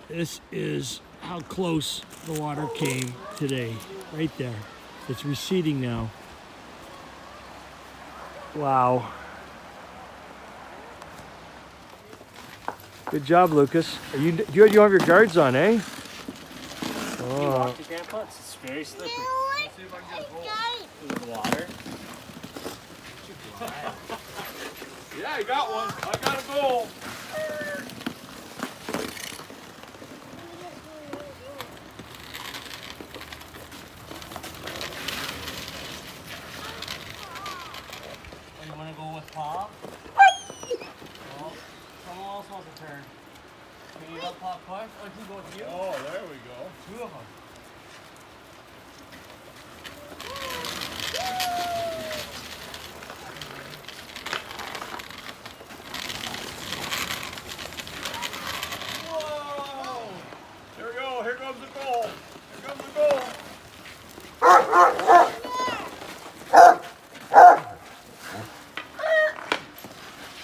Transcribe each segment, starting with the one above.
This is how close the water came today. Right there. It's receding now. Wow. Good job, Lucas. You have your guards on, eh? Oh. You walked it, Grandpa? It's very slippery. Let's see if I can get a hole in the water. Yeah, I got one. I got a goal. You want to go with Paul? Well, someone else wants a turn. Can you help Paul push? Or can you go with you? Oh, there we go. Two of them. Whoa! Here we go. Here comes the goal. Here comes the goal.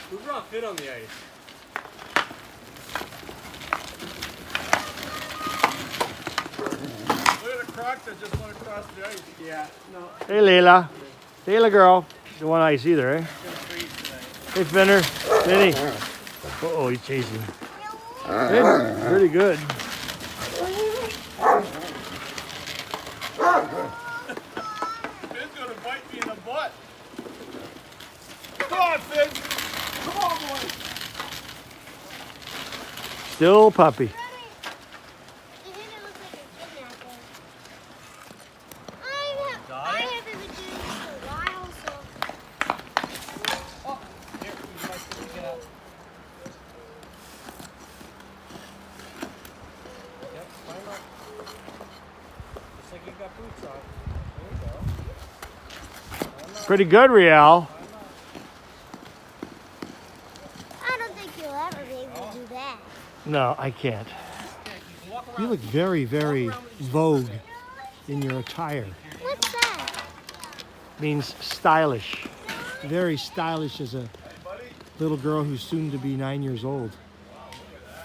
Who's not fit on the ice? Look at the crack that just went across the ice. Yeah, no. Hey, Layla. Layla girl. Don't want ice either, eh? It's gonna freeze tonight. Hey, Finner. Finny. Uh-oh, he's chasing. Hey, pretty good. Finn's gonna bite me in the butt. Come on, Finn. Come on, boy. Still puppy. Got it? haven't been doing this for a while, so. Oh, here, you guys can get up. Yep, climb up. Looks like you've got boots on. There you go. Pretty good, Riel. I don't think you'll ever be able to do that. No, I can't. Yeah, you can walk You around. look very, very vogue in your attire. What's that? Means stylish. Very stylish as a little girl who's soon to be 9 years old.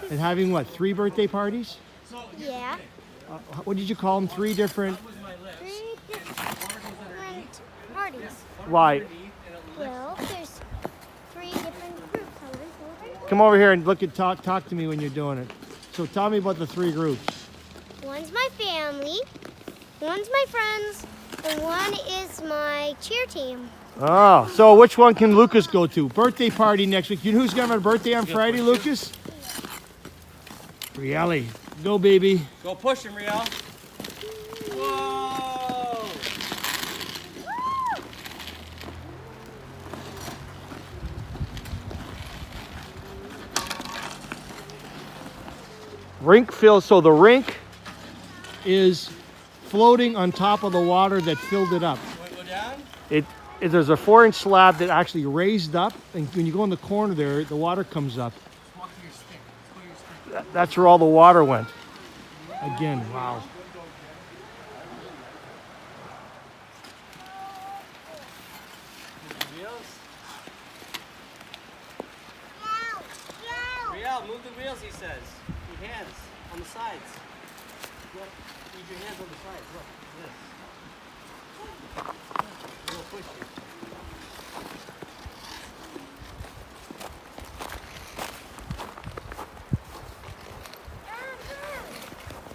And having what, 3 birthday parties? Yeah. What did you call them? 3 different? 3 different parties. Why? Well, there's 3 different groups. Come over here and look at talk to me when you're doing it. So tell me about the 3 groups. One's my family, one's my friends, and one is my cheer team. Oh, so which one can Lucas go to? Birthday party next week. You know who's gonna have a birthday on Friday, Lucas? Rieli. Go, baby. Go push him, Riel. Whoa! Rink fills, so the rink is floating on top of the water that filled it up. Want to go down? There's a 4-inch slab that actually raised up, and when you go in the corner there, the water comes up. Just walk to your stick. Let's go to your stick. That's where all the water went. Again, wow. Wheels? Riel, move the wheels, he says. Your hands on the sides. Look, use your hands on the sides. Look, this. We'll push you.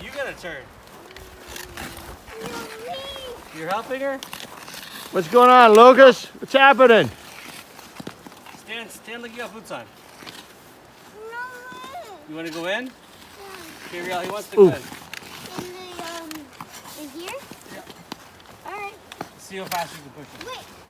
You gotta turn. You're helping her? What's going on, Lucas? What's happening? Stand like you got boots on. You wanna go in? Okay, Riel, he wants to go in. In here? Yeah. All right. See how fast you can push it. Wait.